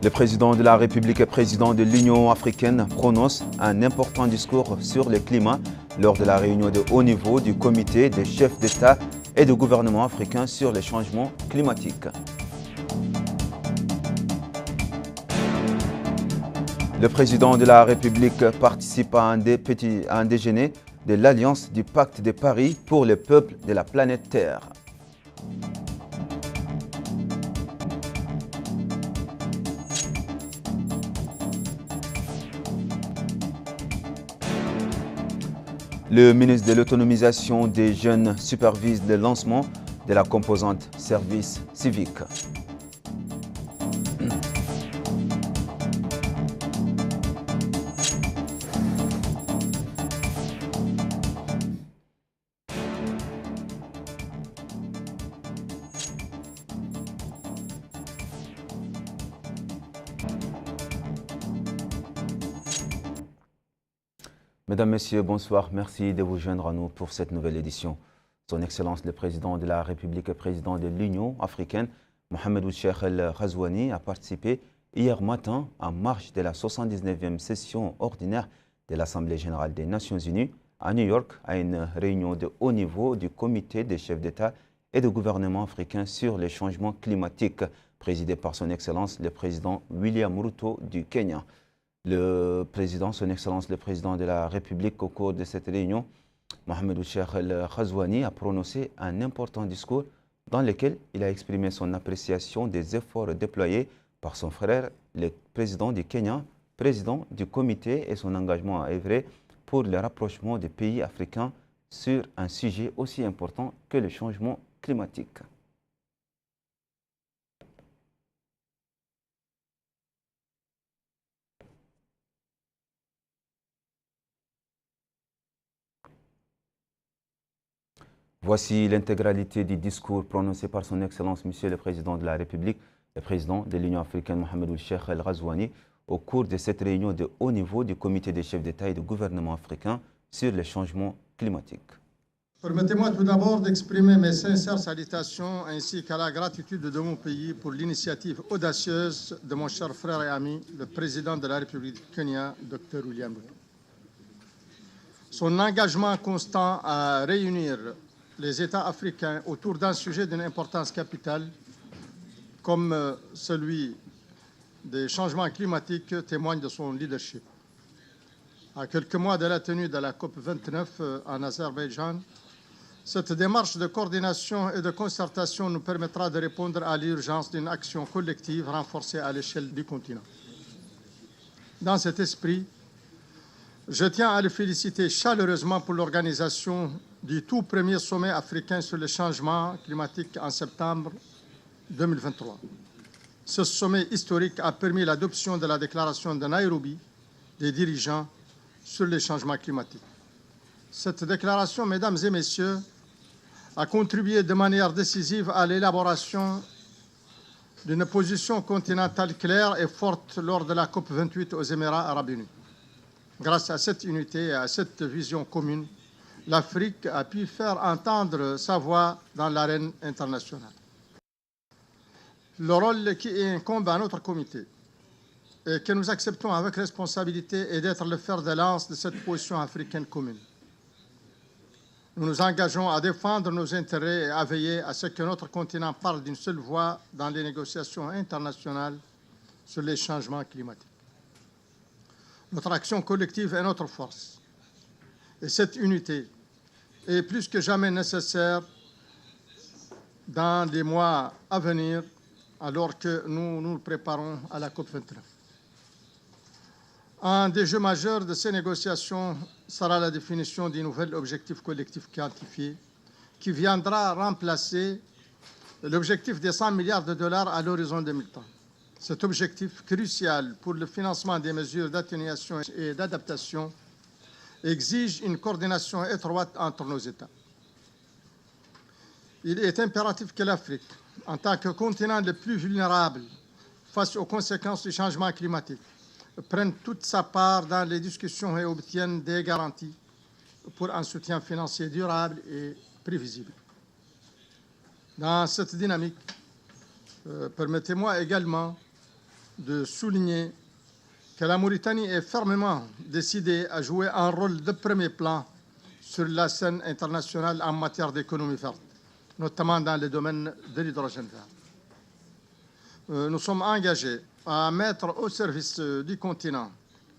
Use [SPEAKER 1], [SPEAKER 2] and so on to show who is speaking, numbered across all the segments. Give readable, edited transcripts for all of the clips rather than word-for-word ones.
[SPEAKER 1] Le président de la République et président de l'Union africaine prononce un important discours sur le climat lors de la réunion de haut niveau du comité des chefs d'État et de gouvernement africains sur les changements climatiques. Le président de la République participe à un déjeuner de l'Alliance du Pacte de Paris pour le peuple de la planète Terre. Le ministre de l'Autonomisation des Jeunes supervise le lancement de la composante service civique. Mesdames, Messieurs, bonsoir. Merci de vous joindre à nous pour cette nouvelle édition. Son Excellence le Président de la République et Président de l'Union africaine, Mohamed Ould-Cheikh El Ghazouani, a participé hier matin en marge de la 79e session ordinaire de l'Assemblée générale des Nations unies à New York à une réunion de haut niveau du comité des chefs d'État et de gouvernement africains sur les changements climatiques, présidé par Son Excellence le Président William Ruto du Kenya. Le président, Son Excellence le Président de la République, au cours de cette réunion, Mohamed Ould-Cheikh El Ghazouani a prononcé un important discours dans lequel il a exprimé son appréciation des efforts déployés par son frère, le président du Kenya, président du comité, et son engagement à œuvrer pour le rapprochement des pays africains sur un sujet aussi important que le changement climatique. Voici l'intégralité du discours prononcé par Son Excellence, Monsieur le Président de la République, le Président de l'Union africaine, Mohamed Ould-Cheikh El Ghazouani, au cours de cette réunion de haut niveau du comité des chefs d'État et de gouvernement africains sur les changements climatiques.
[SPEAKER 2] Permettez-moi tout d'abord d'exprimer mes sincères salutations ainsi qu'à la gratitude de mon pays pour l'initiative audacieuse de mon cher frère et ami, le Président de la République du Kenya, Dr William Ruto. Son engagement constant à réunir les États africains autour d'un sujet d'une importance capitale comme celui des changements climatiques témoigne de son leadership. À quelques mois de la tenue de la COP29 en Azerbaïdjan, cette démarche de coordination et de concertation nous permettra de répondre à l'urgence d'une action collective renforcée à l'échelle du continent. Dans cet esprit, je tiens à le féliciter chaleureusement pour l'organisation du tout premier sommet africain sur le changement climatique en septembre 2023. Ce sommet historique a permis l'adoption de la déclaration de Nairobi des dirigeants sur les changements climatiques. Cette déclaration, mesdames et messieurs, a contribué de manière décisive à l'élaboration d'une position continentale claire et forte lors de la COP28 aux Émirats arabes unis. Grâce à cette unité et à cette vision commune, l'Afrique a pu faire entendre sa voix dans l'arène internationale. Le rôle qui incombe à notre comité et que nous acceptons avec responsabilité est d'être le fer de lance de cette position africaine commune. Nous nous engageons à défendre nos intérêts et à veiller à ce que notre continent parle d'une seule voix dans les négociations internationales sur les changements climatiques. Notre action collective est notre force. Et cette unité est plus que jamais nécessaire dans les mois à venir, alors que nous nous préparons à la COP29. Un des jeux majeurs de ces négociations sera la définition d'un nouvel objectif collectif quantifié qui viendra remplacer l'objectif des 100 milliards de dollars à l'horizon 2030. Cet objectif crucial pour le financement des mesures d'atténuation et d'adaptation exige une coordination étroite entre nos États. Il est impératif que l'Afrique, en tant que continent le plus vulnérable face aux conséquences du changement climatique, prenne toute sa part dans les discussions et obtienne des garanties pour un soutien financier durable et prévisible. Dans cette dynamique, permettez-moi également de souligner que la Mauritanie est fermement décidée à jouer un rôle de premier plan sur la scène internationale en matière d'économie verte, notamment dans le domaine de l'hydrogène vert. Nous sommes engagés à mettre au service du continent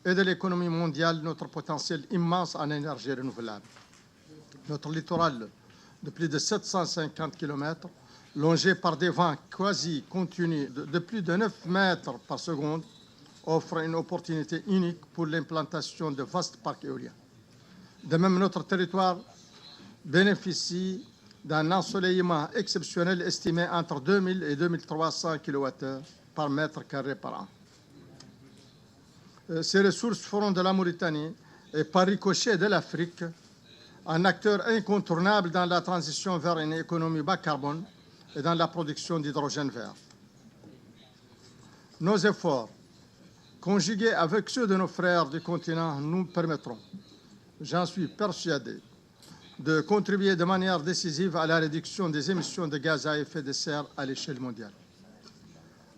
[SPEAKER 2] et de l'économie mondiale notre potentiel immense en énergie renouvelable. Notre littoral de plus de 750 km, longé par des vents quasi continus de plus de 9 mètres par seconde, offre une opportunité unique pour l'implantation de vastes parcs éoliens. De même, notre territoire bénéficie d'un ensoleillement exceptionnel estimé entre 2000 et 2300 kWh par mètre carré par an. Ces ressources feront de la Mauritanie, et par ricochet de l'Afrique, un acteur incontournable dans la transition vers une économie bas carbone et dans la production d'hydrogène vert. Nos efforts, conjugués avec ceux de nos frères du continent, nous permettront, j'en suis persuadé, de contribuer de manière décisive à la réduction des émissions de gaz à effet de serre à l'échelle mondiale.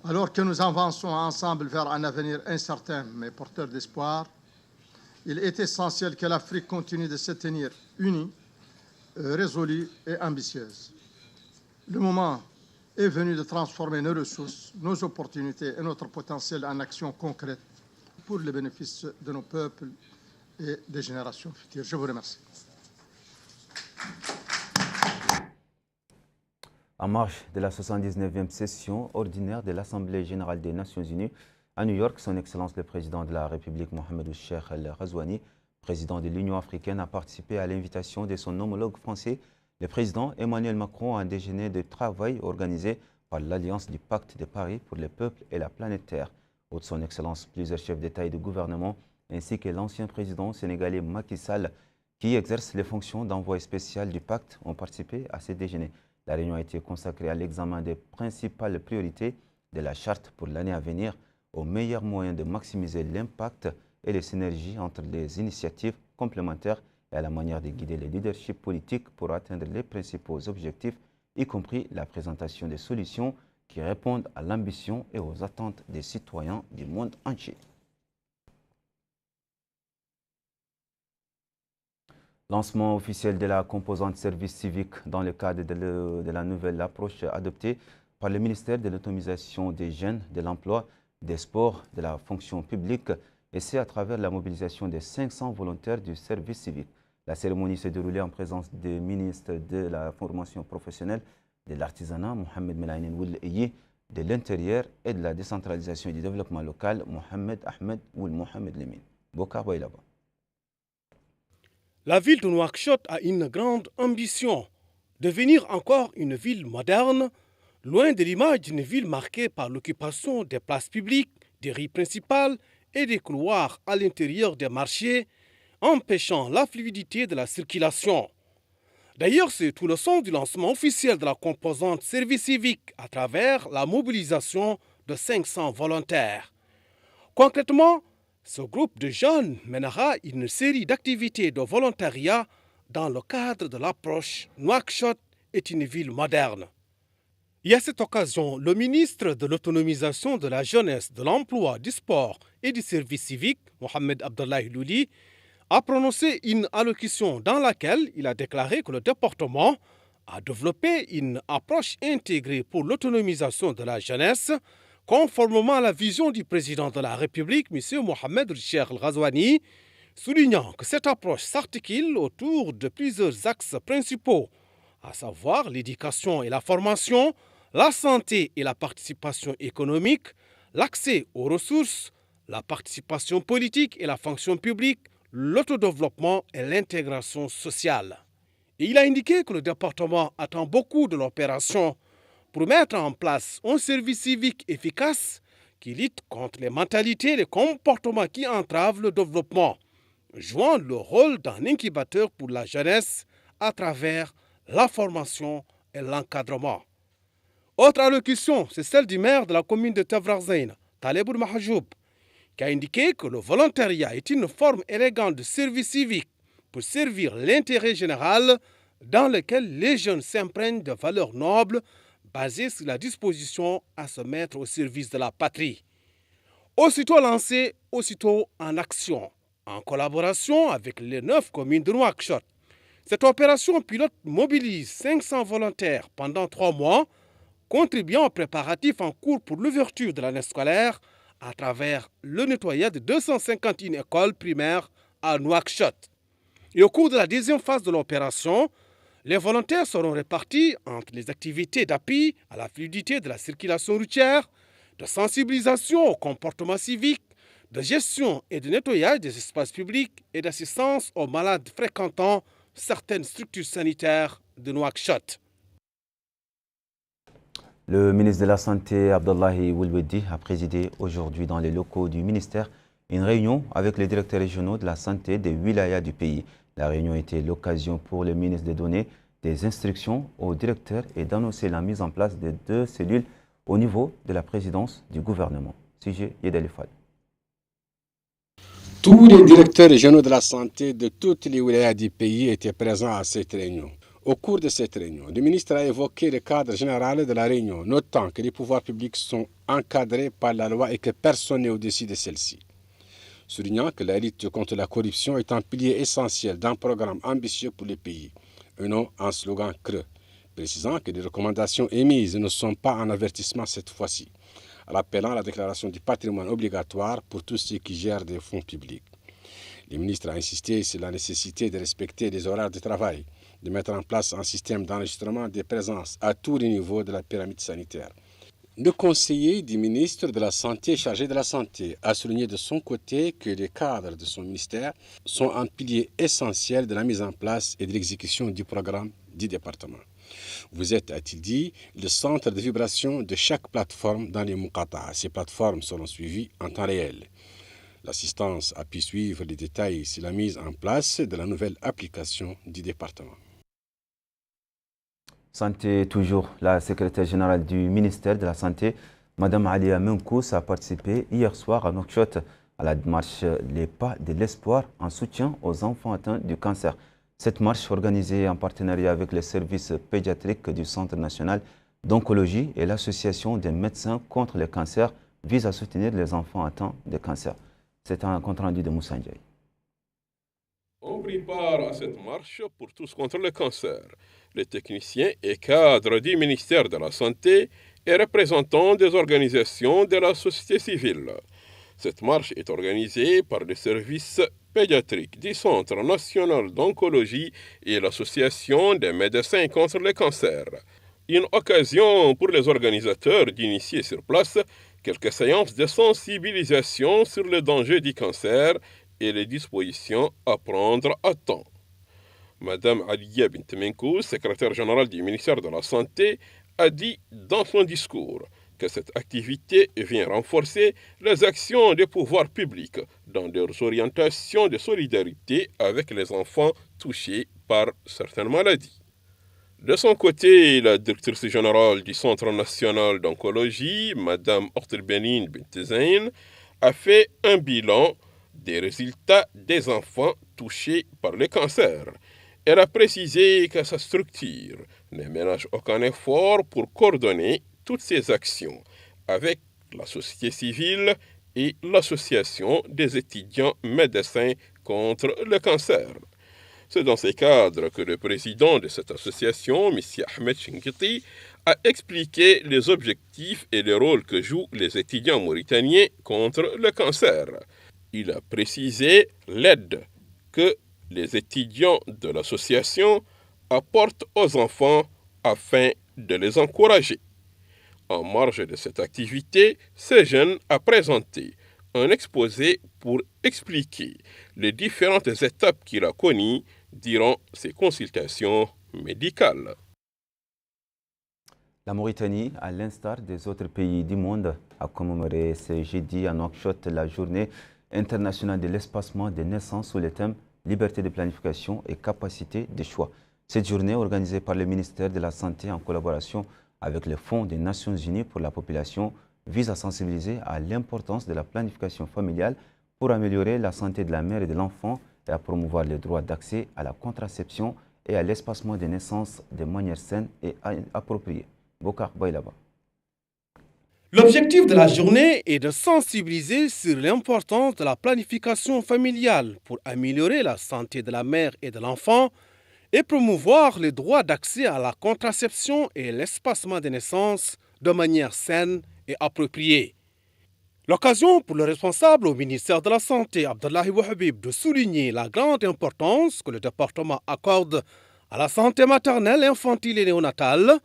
[SPEAKER 2] Alors que nous avançons ensemble vers un avenir incertain mais porteur d'espoir, il est essentiel que l'Afrique continue de se tenir unie, résolue et ambitieuse. Le moment est venu de transformer nos ressources, nos opportunités et notre potentiel en actions concrètes pour le bénéfice de nos peuples et des générations futures. Je vous remercie.
[SPEAKER 1] En marge de la 79e session ordinaire de l'Assemblée générale des Nations unies à New York, son Excellence le Président de la République Mohamed Ould-Cheikh El-Ghazouani, président de l'Union africaine, a participé à l'invitation de son homologue français, le président Emmanuel Macron, à un déjeuner de travail organisé par l'Alliance du Pacte de Paris pour le peuple et la planète Terre. Outre son Excellence, plusieurs chefs d'État et de gouvernement, ainsi que l'ancien président sénégalais Macky Sall, qui exerce les fonctions d'envoyé spécial du pacte, ont participé à ce déjeuner. La réunion a été consacrée à l'examen des principales priorités de la charte pour l'année à venir, aux meilleurs moyens de maximiser l'impact et les synergies entre les initiatives complémentaires et à la manière de guider les leaderships politiques pour atteindre les principaux objectifs, y compris la présentation des solutions qui répondent à l'ambition et aux attentes des citoyens du monde entier. Lancement officiel de la composante service civique dans le cadre de la nouvelle approche adoptée par le ministère de l'autonomisation des jeunes, de l'emploi, des sports, de la fonction publique, et c'est à travers la mobilisation des 500 volontaires du service civique. La cérémonie s'est déroulée en présence du ministre de la formation professionnelle, de l'artisanat, Mohamed Melainen Ould-Eye, de l'intérieur et de la décentralisation et du développement local, Mohamed Ahmed Ould Mohamed Lemine. Bokar Baïlaba.
[SPEAKER 3] La ville de Nouakchott a une grande ambition, devenir encore une ville moderne, loin de l'image d'une ville marquée par l'occupation des places publiques, des rues principales et des couloirs à l'intérieur des marchés, empêchant la fluidité de la circulation. D'ailleurs, c'est tout le sens du lancement officiel de la composante service civique à travers la mobilisation de 500 volontaires. Concrètement, ce groupe de jeunes mènera une série d'activités de volontariat dans le cadre de l'approche Nouakchott est une ville moderne. Et à cette occasion, le ministre de l'autonomisation de la jeunesse, de l'emploi, du sport et du service civique, Mohamed Abdoulaye Louli, a prononcé une allocution dans laquelle il a déclaré que le département a développé une approche intégrée pour l'autonomisation de la jeunesse, conformément à la vision du président de la République, M. Mohamed Ould-Cheikh El-Ghazouani, soulignant que cette approche s'articule autour de plusieurs axes principaux, à savoir l'éducation et la formation, la santé et la participation économique, l'accès aux ressources, la participation politique et la fonction publique, l'autodéveloppement et l'intégration sociale. Et il a indiqué que le département attend beaucoup de l'opération pour mettre en place un service civique efficace qui lutte contre les mentalités et les comportements qui entravent le développement, jouant le rôle d'un incubateur pour la jeunesse à travers la formation et l'encadrement. Autre allocution, c'est celle du maire de la commune de Tavrazaïn, Taleb Ould Mahajoub, qui a indiqué que le volontariat est une forme élégante de service civique pour servir l'intérêt général dans lequel les jeunes s'imprègnent de valeurs nobles basées sur la disposition à se mettre au service de la patrie. Aussitôt lancé, aussitôt en action, en collaboration avec les 9 communes de Nouakchott. Cette opération pilote mobilise 500 volontaires pendant 3 mois, contribuant aux préparatifs en cours pour l'ouverture de l'année scolaire à travers le nettoyage de 251 écoles primaires à Nouakchott. Et au cours de la deuxième phase de l'opération, les volontaires seront répartis entre les activités d'appui à la fluidité de la circulation routière, de sensibilisation au comportement civique, de gestion et de nettoyage des espaces publics et d'assistance aux malades fréquentant certaines structures sanitaires de Nouakchott.
[SPEAKER 1] Le ministre de la Santé, Abdullahi Wilwedi, a présidé aujourd'hui dans les locaux du ministère une réunion avec les directeurs régionaux de la santé des wilayas du pays. La réunion était l'occasion pour le ministre de donner des instructions aux directeurs et d'annoncer la mise en place de 2 cellules au niveau de la présidence du gouvernement. Sujet Yedel Fall.
[SPEAKER 4] Tous les directeurs régionaux de la santé de toutes les wilayas du pays étaient présents à cette réunion. Au cours de cette réunion, le ministre a évoqué le cadre général de la réunion, notant que les pouvoirs publics sont encadrés par la loi et que personne n'est au-dessus de celle-ci. Soulignant que la lutte contre la corruption est un pilier essentiel d'un programme ambitieux pour le pays, et non un slogan creux, précisant que les recommandations émises ne sont pas un avertissement cette fois-ci, rappelant la déclaration du patrimoine obligatoire pour tous ceux qui gèrent des fonds publics. Le ministre a insisté sur la nécessité de respecter les horaires de travail, de mettre en place un système d'enregistrement des présences à tous les niveaux de la pyramide sanitaire. Le conseiller du ministre de la Santé chargé de la Santé a souligné de son côté que les cadres de son ministère sont un pilier essentiel de la mise en place et de l'exécution du programme du département. Vous êtes, a-t-il dit, le centre de vibration de chaque plateforme dans les Muqata. Ces plateformes seront suivies en temps réel. L'assistance a pu suivre les détails sur la mise en place de la nouvelle application du département.
[SPEAKER 1] Santé toujours, la secrétaire générale du ministère de la Santé, Mme Alia Menkous, a participé hier soir à Nouakchott à la marche Les Pas de l'Espoir en soutien aux enfants atteints du cancer. Cette marche, organisée en partenariat avec les services pédiatriques du Centre national d'oncologie et l'Association des médecins contre le cancer, vise à soutenir les enfants atteints de cancer. C'est un compte-rendu de Moussa Ndiaye.
[SPEAKER 5] On prépare à cette marche pour tous contre le cancer. Les techniciens et cadres du ministère de la Santé et représentants des organisations de la société civile. Cette marche est organisée par les services pédiatriques du Centre national d'oncologie et l'Association des médecins contre le cancer. Une occasion pour les organisateurs d'initier sur place quelques séances de sensibilisation sur le danger du cancer et les dispositions à prendre à temps. Madame Alia Bint Menkous, secrétaire générale du ministère de la Santé, a dit dans son discours que cette activité vient renforcer les actions des pouvoirs publics dans leurs orientations de solidarité avec les enfants touchés par certaines maladies. De son côté, la directrice générale du Centre national d'oncologie, Madame Ortelbenin Bint Zain, a fait un bilan des résultats des enfants touchés par le cancer. Elle a précisé que sa structure ne ménage aucun effort pour coordonner toutes ces actions avec la société civile et l'association des étudiants médecins contre le cancer. C'est dans ces cadres que le président de cette association, M. Ahmed Chinkiti, a expliqué les objectifs et le rôle que jouent les étudiants mauritaniens contre le cancer. Il a précisé l'aide que les étudiants de l'association apportent aux enfants afin de les encourager. En marge de cette activité, ce jeune a présenté un exposé pour expliquer les différentes étapes qu'il a connues durant ses consultations médicales.
[SPEAKER 1] La Mauritanie, à l'instar des autres pays du monde, a commémoré ce jeudi à Nouakchott la journée internationale de l'espacement des naissances sous le thème Liberté de planification et capacité de choix. Cette journée, organisée par le ministère de la Santé en collaboration avec le Fonds des Nations Unies pour la population, vise à sensibiliser à l'importance de la planification familiale pour améliorer la santé de la mère et de l'enfant et à promouvoir le droit d'accès à la contraception et à l'espacement des naissances de manière saine et appropriée. Bokar Bailaba.
[SPEAKER 3] L'objectif de la journée est de sensibiliser sur l'importance de la planification familiale pour améliorer la santé de la mère et de l'enfant et promouvoir les droits d'accès à la contraception et l'espacement des naissances de manière saine et appropriée. L'occasion pour le responsable au ministère de la Santé, Abdullahi Wahhabib, de souligner la grande importance que le département accorde à la santé maternelle, infantile et néonatale,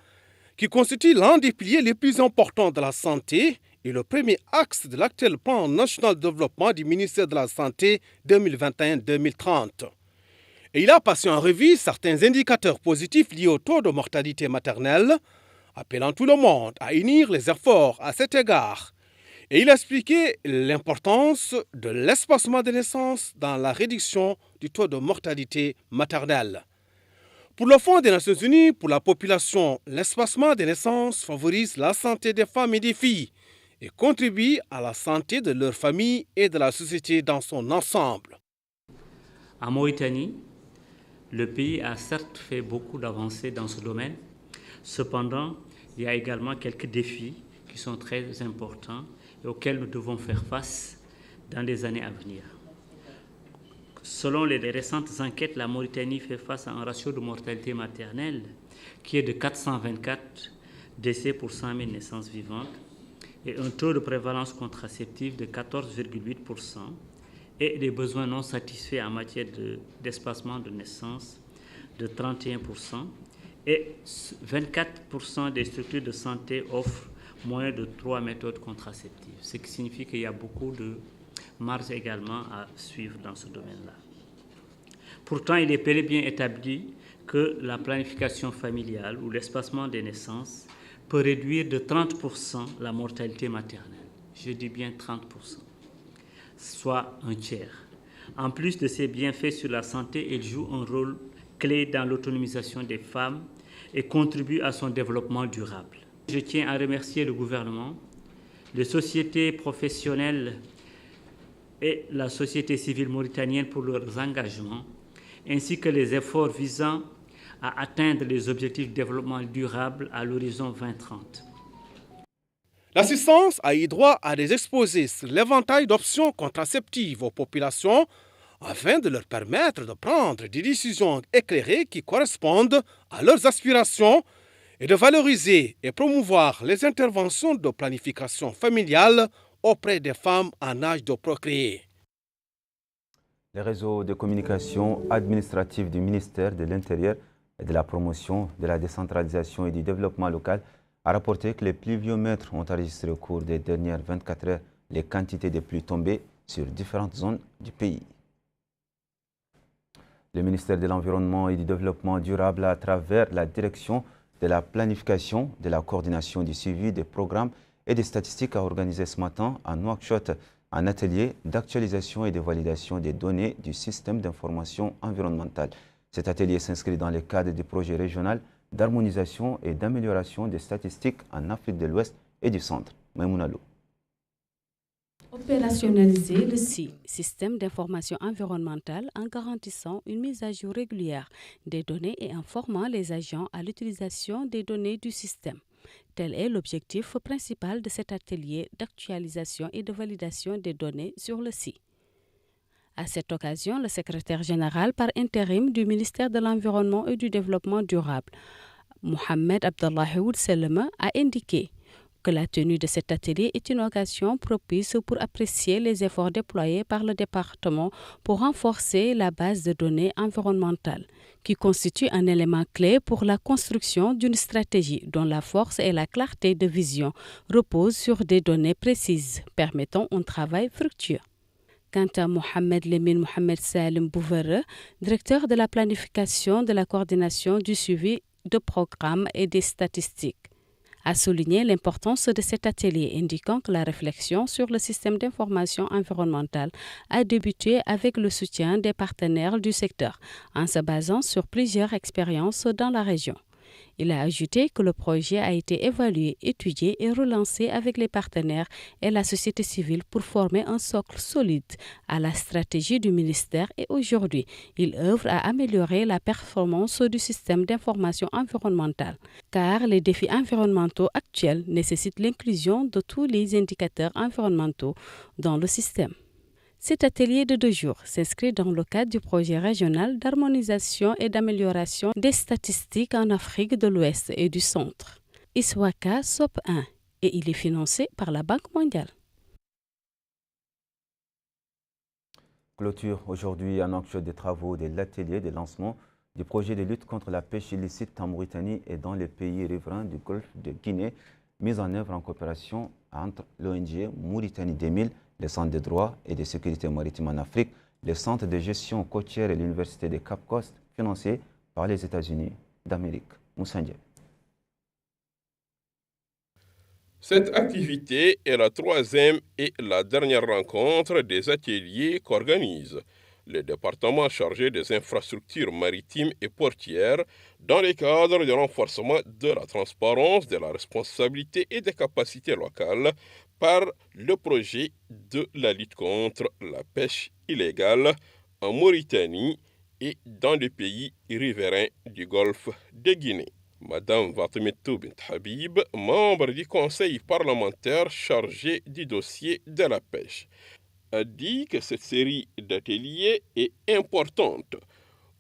[SPEAKER 3] qui constitue l'un des piliers les plus importants de la santé et le premier axe de l'actuel plan national de développement du ministère de la Santé 2021-2030. Et il a passé en revue certains indicateurs positifs liés au taux de mortalité maternelle, appelant tout le monde à unir les efforts à cet égard. Et il a expliqué l'importance de l'espacement des naissances dans la réduction du taux de mortalité maternelle. Pour le Fonds des Nations Unies pour la population, l'espacement des naissances favorise la santé des femmes et des filles et contribue à la santé de leur famille et de la société dans son ensemble.
[SPEAKER 6] En Mauritanie, le pays a certes fait beaucoup d'avancées dans ce domaine. Cependant, il y a également quelques défis qui sont très importants et auxquels nous devons faire face dans les années à venir. Selon les récentes enquêtes, la Mauritanie fait face à un ratio de mortalité maternelle qui est de 424 décès pour 100 000 naissances vivantes et un taux de prévalence contraceptive de 14,8% et des besoins non satisfaits en matière d'espacement de naissance de 31% et 24% des structures de santé offrent moins de 3 méthodes contraceptives, ce qui signifie qu'il y a beaucoup de marge également à suivre dans ce domaine-là. Pourtant, il est bel et bien établi que la planification familiale ou l'espacement des naissances peut réduire de 30% la mortalité maternelle. Je dis bien 30%, soit un tiers. En plus de ses bienfaits sur la santé, il joue un rôle clé dans l'autonomisation des femmes et contribue à son développement durable. Je tiens à remercier le gouvernement, les sociétés professionnelles et la société civile mauritanienne pour leurs engagements, ainsi que les efforts visant à atteindre les objectifs de développement durable à l'horizon 2030.
[SPEAKER 3] L'assistance a eu droit à des exposés sur l'éventail d'options contraceptives aux populations afin de leur permettre de prendre des décisions éclairées qui correspondent à leurs aspirations et de valoriser et promouvoir les interventions de planification familiale auprès des femmes en âge de procréer.
[SPEAKER 1] Les réseaux de communication administrative du ministère de l'Intérieur et de la promotion de la décentralisation et du développement local a rapporté que les pluviomètres ont enregistré au cours des dernières 24 heures les quantités de pluie tombées sur différentes zones du pays. Le ministère de l'Environnement et du Développement durable, à travers la direction de la planification, de la coordination du suivi des programmes et des statistiques, a organisé ce matin à Nouakchott un atelier d'actualisation et de validation des données du système d'information environnementale. Cet atelier s'inscrit dans le cadre du projet régional d'harmonisation et d'amélioration des statistiques en Afrique de l'Ouest et du Centre. Maïmouna Lo.
[SPEAKER 7] Opérationnaliser le SI, système d'information environnementale, en garantissant une mise à jour régulière des données et informant les agents à l'utilisation des données du système. Tel est l'objectif principal de cet atelier d'actualisation et de validation des données sur le SI. À cette occasion, le secrétaire général par intérim du ministère de l'Environnement et du Développement durable, Mohamed Abdallahi Ould Selma, a indiqué que la tenue de cet atelier est une occasion propice pour apprécier les efforts déployés par le département pour renforcer la base de données environnementales, qui constitue un élément clé pour la construction d'une stratégie dont la force et la clarté de vision reposent sur des données précises, permettant un travail fructueux. Quant à Mohamed Lemine Mohamed Salim Bouvere, directeur de la planification, de la coordination, du suivi de programmes et des statistiques, a souligné l'importance de cet atelier, indiquant que la réflexion sur le système d'information environnementale a débuté avec le soutien des partenaires du secteur, en se basant sur plusieurs expériences dans la région. Il a ajouté que le projet a été évalué, étudié et relancé avec les partenaires et la société civile pour former un socle solide à la stratégie du ministère et aujourd'hui, il œuvre à améliorer la performance du système d'information environnementale, car les défis environnementaux actuels nécessitent l'inclusion de tous les indicateurs environnementaux dans le système. Cet atelier de 2 jours s'inscrit dans le cadre du projet régional d'harmonisation et d'amélioration des statistiques en Afrique de l'Ouest et du Centre, ISWACA SOP 1, et il est financé par la Banque mondiale.
[SPEAKER 1] Clôture aujourd'hui à Nouakchott des travaux de l'atelier de lancement du projet de lutte contre la pêche illicite en Mauritanie et dans les pays riverains du Golfe de Guinée, mise en œuvre en coopération entre l'ONG Mauritanie 2000, le Centre de droit et de sécurité maritime en Afrique, le Centre de gestion côtière et l'Université de Cap Coast, financé par les États-Unis d'Amérique. Moussa Ndiaye.
[SPEAKER 5] Cette activité est la 3e et la dernière rencontre des ateliers qu'organise le département chargé des infrastructures maritimes et portières dans le cadre du renforcement de la transparence, de la responsabilité et des capacités locales par le projet de la lutte contre la pêche illégale en Mauritanie et dans les pays riverains du Golfe de Guinée. Madame Fatimetou Bint Habib, membre du conseil parlementaire chargé du dossier de la pêche, a dit que cette série d'ateliers est importante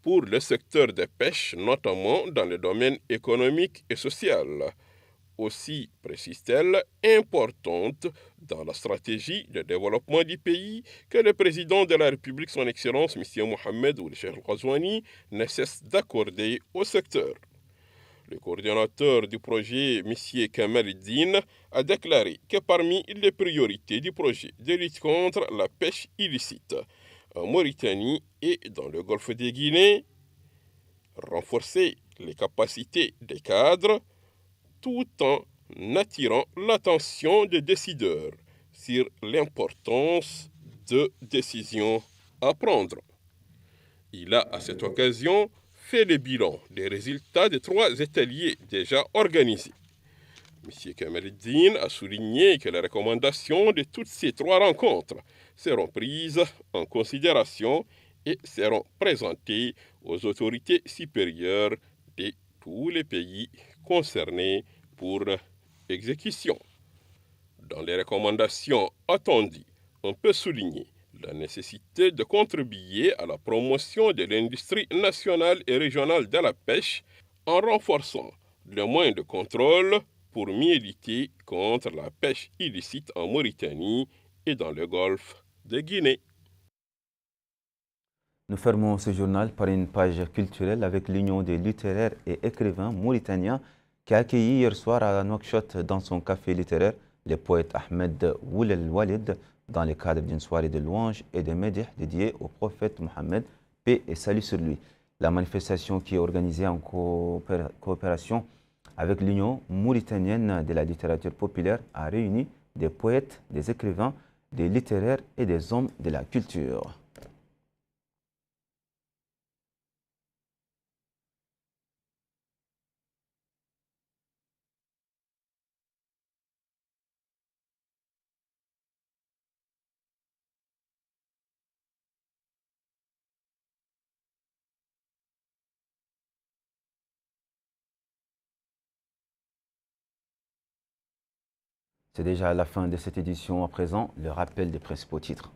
[SPEAKER 5] pour le secteur de pêche, notamment dans le domaine économique et social. Aussi, précise-t-elle, importante dans la stratégie de développement du pays que le président de la République, son Excellence, M. Mohamed Ould Cheikh Al Ghazouani, ne cesse d'accorder au secteur. Le coordonnateur du projet, M. Kamal Eddine, a déclaré que parmi les priorités du projet de lutte contre la pêche illicite en Mauritanie et dans le Golfe de Guinée, renforcer les capacités des cadres tout en attirant l'attention des décideurs sur l'importance de décisions à prendre. Il a à cette occasion fait le bilan des résultats des 3 ateliers déjà organisés. M. Kamal Eddine a souligné que les recommandations de toutes ces 3 rencontres seront prises en considération et seront présentées aux autorités supérieures de tous les pays concernés pour exécution. Dans les recommandations attendues, on peut souligner la nécessité de contribuer à la promotion de l'industrie nationale et régionale de la pêche en renforçant les moyens de contrôle pour mieux lutter contre la pêche illicite en Mauritanie et dans le Golfe de Guinée.
[SPEAKER 1] Nous fermons ce journal par une page culturelle avec l'Union des littéraires et écrivains mauritaniens qui a accueilli hier soir à Nouakchott dans son café littéraire le poète Ahmed Ould Walid dans le cadre d'une soirée de louanges et de médih dédiée au prophète Mohammed, paix et salut sur lui. La manifestation qui est organisée en coopération avec l'Union mauritanienne de la littérature populaire a réuni des poètes, des écrivains, des littéraires et des hommes de la culture. C'est déjà la fin de cette édition. À présent, le rappel des principaux titres.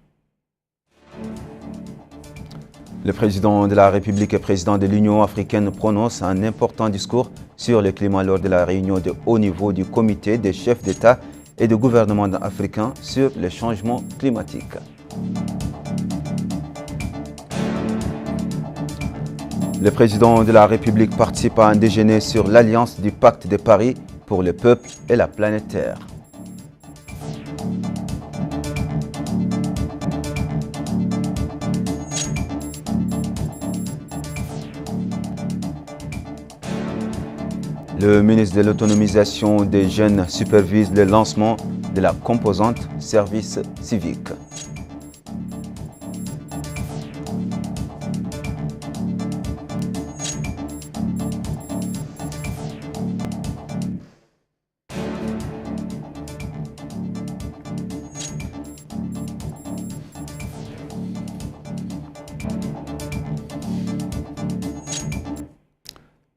[SPEAKER 1] Le président de la République et président de l'Union africaine prononce un important discours sur le climat lors de la réunion de haut niveau du comité des chefs d'État et de gouvernement africains sur le changement climatique. Le président de la République participe à un déjeuner sur l'alliance du Pacte de Paris pour le peuple et la planète Terre. Le ministre de l'Autonomisation des Jeunes supervise le lancement de la composante service civique.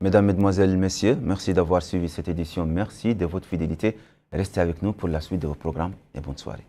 [SPEAKER 1] Mesdames, Mesdemoiselles, Messieurs, merci d'avoir suivi cette édition. Merci de votre fidélité. Restez avec nous pour la suite de vos programmes et bonne soirée.